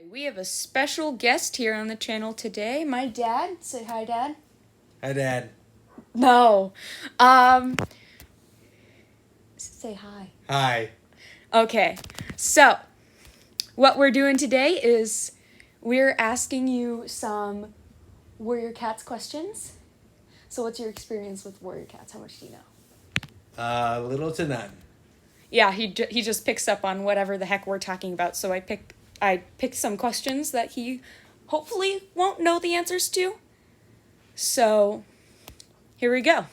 We have a special guest here on the channel today. My dad. Say hi, Dad. Hi, Dad. No. Say hi. Hi. Okay. So, what we're doing today is we're asking you some Warrior Cats questions. So, what's your experience with Warrior Cats? How much do you know? Little to none. Yeah, he just picks up on whatever the heck we're talking about. So I picked some questions that he hopefully won't know the answers to. So here we go.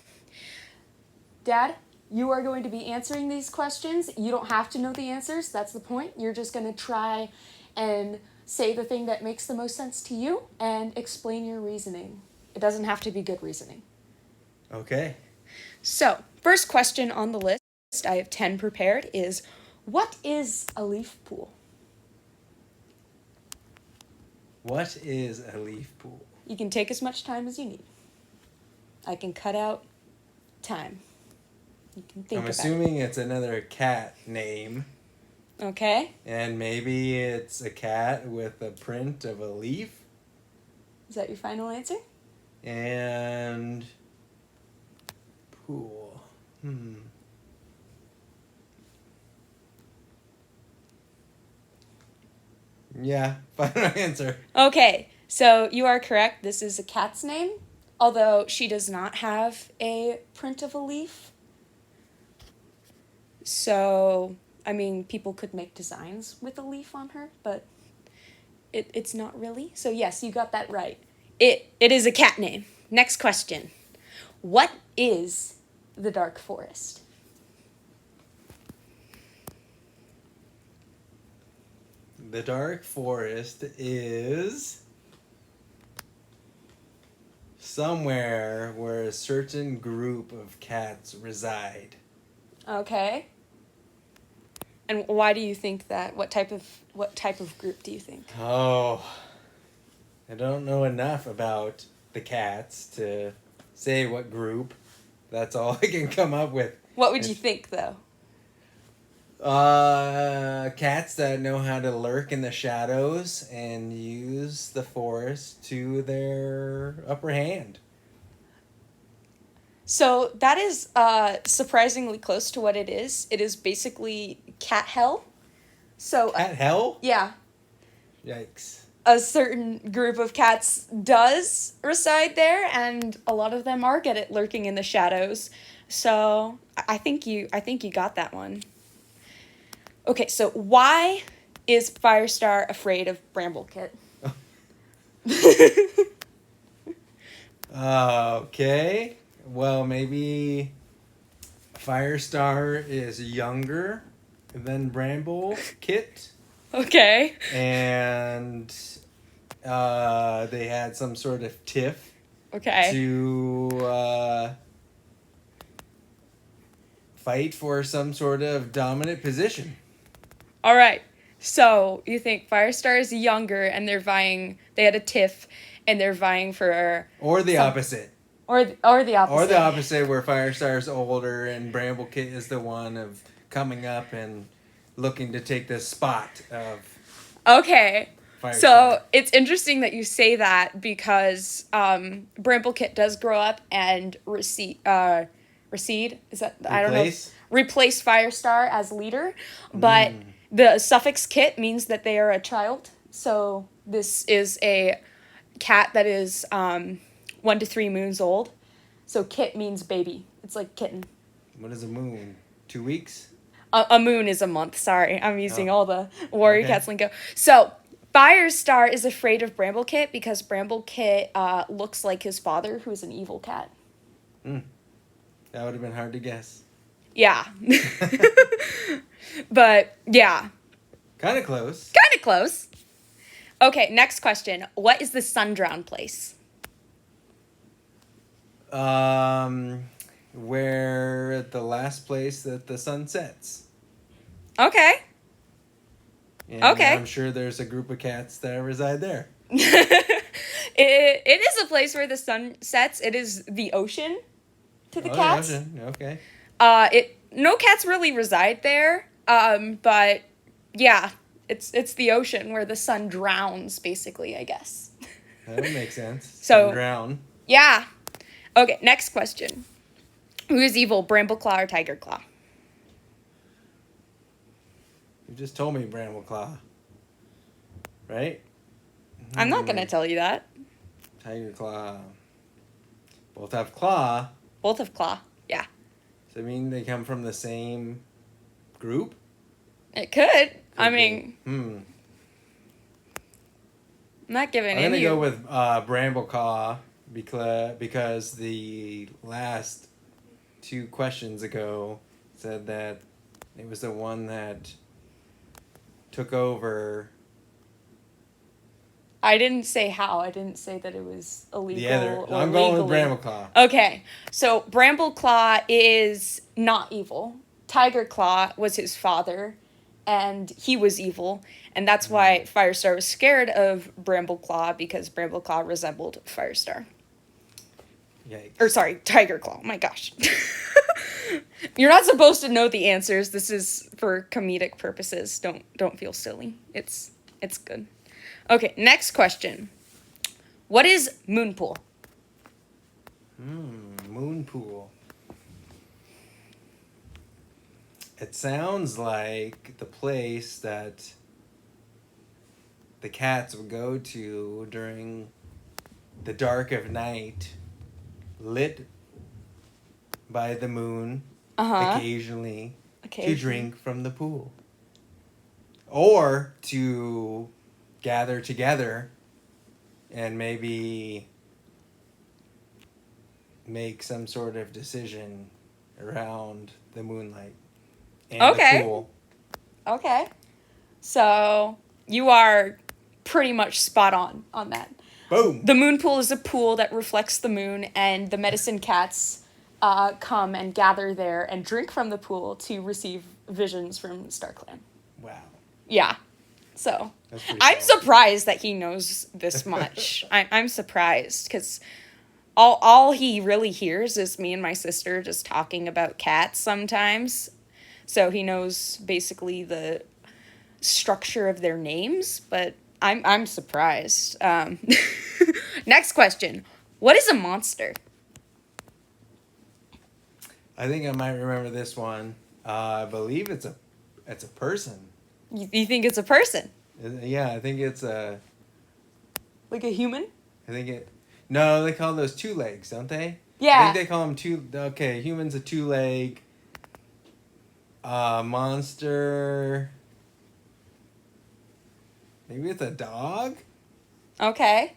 Dad, you are going to be answering these questions. You don't have to know the answers. That's the point. You're just going to try and say the thing that makes the most sense to you and explain your reasoning. It doesn't have to be good reasoning. Okay. So, first question on the list, I have 10 prepared, is what is a leaf pool? What is a leaf pool? You can take as much time as you need. I can cut out time. You can think I'm about assuming it's another cat name. it. Okay? And maybe it's a cat with a print of a leaf. Is that your final answer? And pool. Yeah, final answer. Okay, so you are correct. This is a cat's name, although she does not have a print of a leaf. So, I mean, people could make designs with a leaf on her, but it's not really. So, yes, you got that right. It is a cat name. Next question. What is the Dark Forest? The dark forest is somewhere where a certain group of cats reside. Okay. And why do you think that? What type of group do you think? Oh, I don't know enough about the cats to say what group. That's all I can come up with. What would you think, though? Cats that know how to lurk in the shadows and use the forest to their upper hand. So that is surprisingly close to what it is. It is basically cat hell. So Cat hell? yeah, Yikes. a certain group of cats does reside there, and a lot of them are good at lurking in the shadows. So I think you got that one. Okay, so why is Firestar afraid of Bramblekit? Okay. Well, maybe Firestar is younger than Bramble Kit, Okay. and they had some sort of tiff Okay. to fight for some sort of dominant position. All right. So you think Firestar is younger, and they had a tiff, and they're vying for, Or the opposite. or the opposite. Or the opposite, where Firestar's older and Bramble Kit is the one of coming up and looking to take the spot of Okay. Firestar. So it's interesting that you say that because Bramblekit does grow up and recede. Is that I don't know. Replace Firestar as leader, but the suffix kit means that they are a child. So this is a cat that is 1 to 3 moons old. So kit means baby. It's like kitten. What is a moon? 2 weeks? A moon is a month. Sorry, I'm using all the Warrior Cats lingo. So Firestar is afraid of Bramblekit because Bramblekit looks like his father, who is an evil cat. That would have been hard to guess. Yeah. But, yeah. Kind of close. Kind of close. Okay, next question. What is the sun-drowned place? Where the last place that the sun sets. Okay. And Okay. I'm sure there's a group of cats that reside there. It is a place where the sun sets. It is the ocean to the cats. The ocean. Okay. No cats really reside there. But yeah, It's the ocean where the sun drowns, basically, I guess. That would make sense. So- Sun drown. Yeah. Okay, next question. Who is evil, Brambleclaw or Tigerclaw? You just told me Brambleclaw. Right? I'm not gonna tell you that. Tiger Claw. Both have claw. Both have claw. Yeah. So I mean they come from the same group? It could. I Could mean, be. I'm not giving I'm gonna any. go with Brambleclaw because the last 2 questions ago said that it was the one that took over I didn't say how. I didn't say that it was illegal the other. or I'm going with legally. Brambleclaw. Okay, so Brambleclaw is not evil. Tigerclaw was his father, and he was evil, and that's why Firestar was scared of Brambleclaw, because Brambleclaw resembled Firestar. Yikes. Or sorry, Tigerclaw. Oh my gosh. You're not supposed to know the answers. This is for comedic purposes. Don't feel silly. It's good. Okay, next question. What is Moonpool? Moonpool. It sounds like the place that the cats would go to during the dark of night, lit by the moon, occasionally, to drink from the pool. Or to gather together and maybe make some sort of decision around the moonlight and Okay. the pool. Okay. So you are pretty much spot on that. Boom. The moon pool is a pool that reflects the moon, and the medicine cats come and gather there and drink from the pool to receive visions from StarClan. Wow. Yeah. So That's pretty I'm cool. surprised that he knows this much. I'm surprised because all he really hears is me and my sister just talking about cats sometimes. So he knows basically the structure of their names, but I'm surprised. Next question. What is a monster? I think I might remember this one. I believe it's a person. You think it's a person? Yeah, I think it's Like a human? No, they call those 2 legs, don't they? I Yeah. think they call them okay, human's a 2-leg. Monster. Maybe it's a dog? Okay.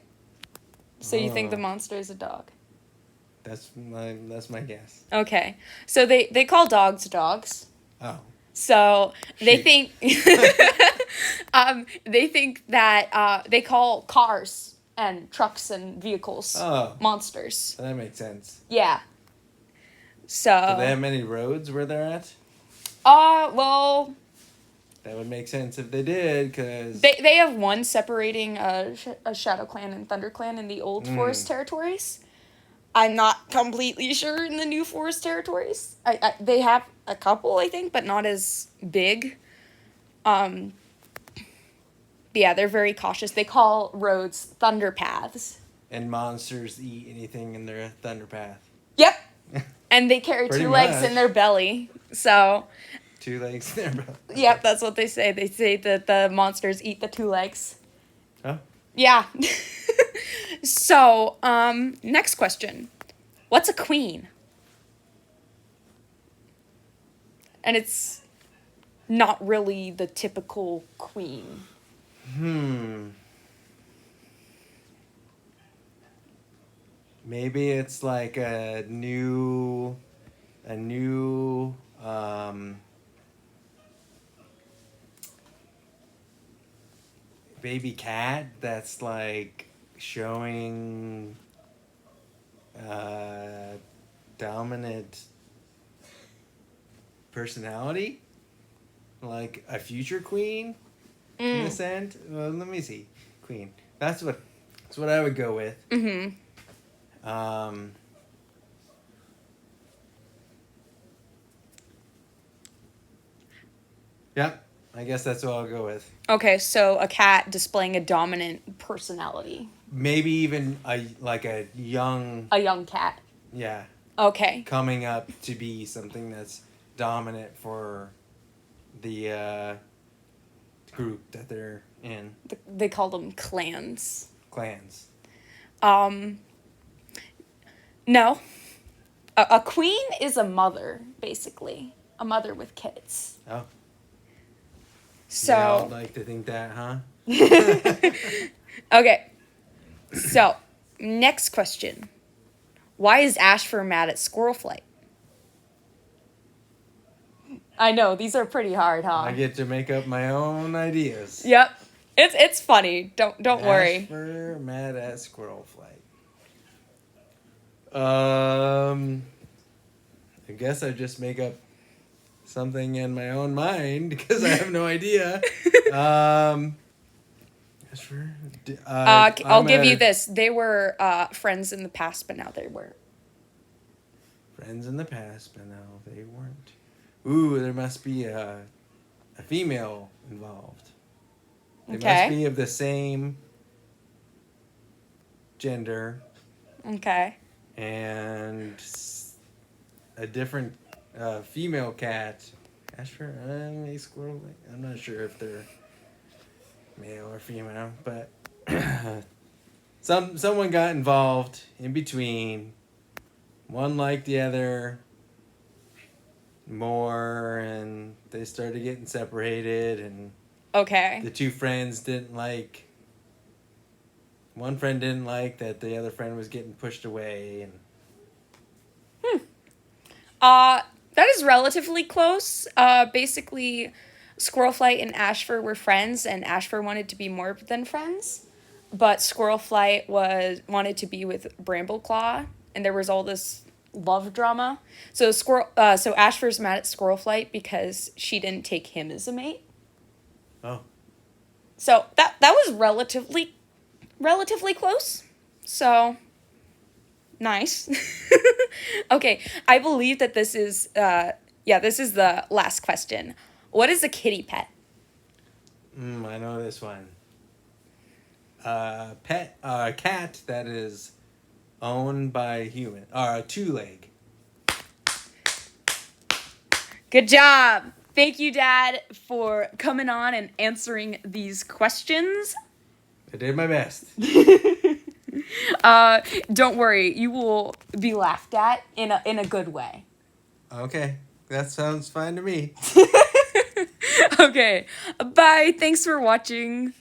So you think the Oh. monster is a dog? That's my guess. Okay. So they call dogs dogs. Oh. So they Sheep. think they think that they call cars and trucks and vehicles Oh. monsters. That makes sense. Yeah. Do they have So many roads where they're at? well, That would make sense if they did, because... they have one separating a Shadow Clan and Thunder Clan in the old Forest Territories. I'm not completely sure in the new Forest Territories. They have a couple, I think, but not as big. But yeah, they're very cautious. They call roads thunder paths. And monsters eat anything in their thunder path. Yep. And they carry Pretty 2 legs much. in their belly. So, 2 legs in their belly. yep, that's what they say. They say that the monsters eat the 2 legs. Huh? Yeah. So, next question. What's a queen? And it's not really the typical queen. Maybe it's like a new baby cat that's like showing dominant personality, like a future queen in a sense. Well, let me see, queen. That's what I would go with. Yep, I guess that's what I'll go with. Okay, so a cat displaying a dominant personality. Maybe even a young, A young cat. yeah, Okay. coming up to be something that's dominant for the group that they're in. They call them clans. Clans. No. A queen is a mother, basically. A mother with kids. Oh. So. They all like to think that, huh? Okay. So, next question. Why is Ashfur mad at Squirrel Flight? I know, these are pretty hard, huh? I get to make up my own ideas. Yep. It's funny. Don't worry. Ashfur mad at Squirrel Flight. I guess I just make up something in my own mind because I have no idea. Ashfur. I'll give you this. They were friends in the past, but now they weren't. Friends in the past, but now they weren't. Ooh, there must be a female involved. They must be of the same gender. Okay. And a different female cat. Ashfur, a squirrel. I'm not sure if they're male or female, but someone got involved in between. One liked the other more, and they started getting separated, and Okay. the two friends didn't like. One friend didn't like that the other friend was getting pushed away, and That is relatively close. Basically, Squirrelflight and Ashfur were friends, and Ashfur wanted to be more than friends, but Squirrelflight wanted to be with Brambleclaw, and there was all this love drama. So Ashfur's mad at Squirrelflight because she didn't take him as a mate. oh. So that was relatively close. So nice. Okay, I believe that this is this is the last question. What is a kitty pet? I know this one. A cat that is owned by a human, or a two-leg. Good job. Thank you, Dad, for coming on and answering these questions. I did my best. Don't worry, you will be laughed at in a good way. Okay, that sounds fine to me. Okay, bye. Thanks for watching.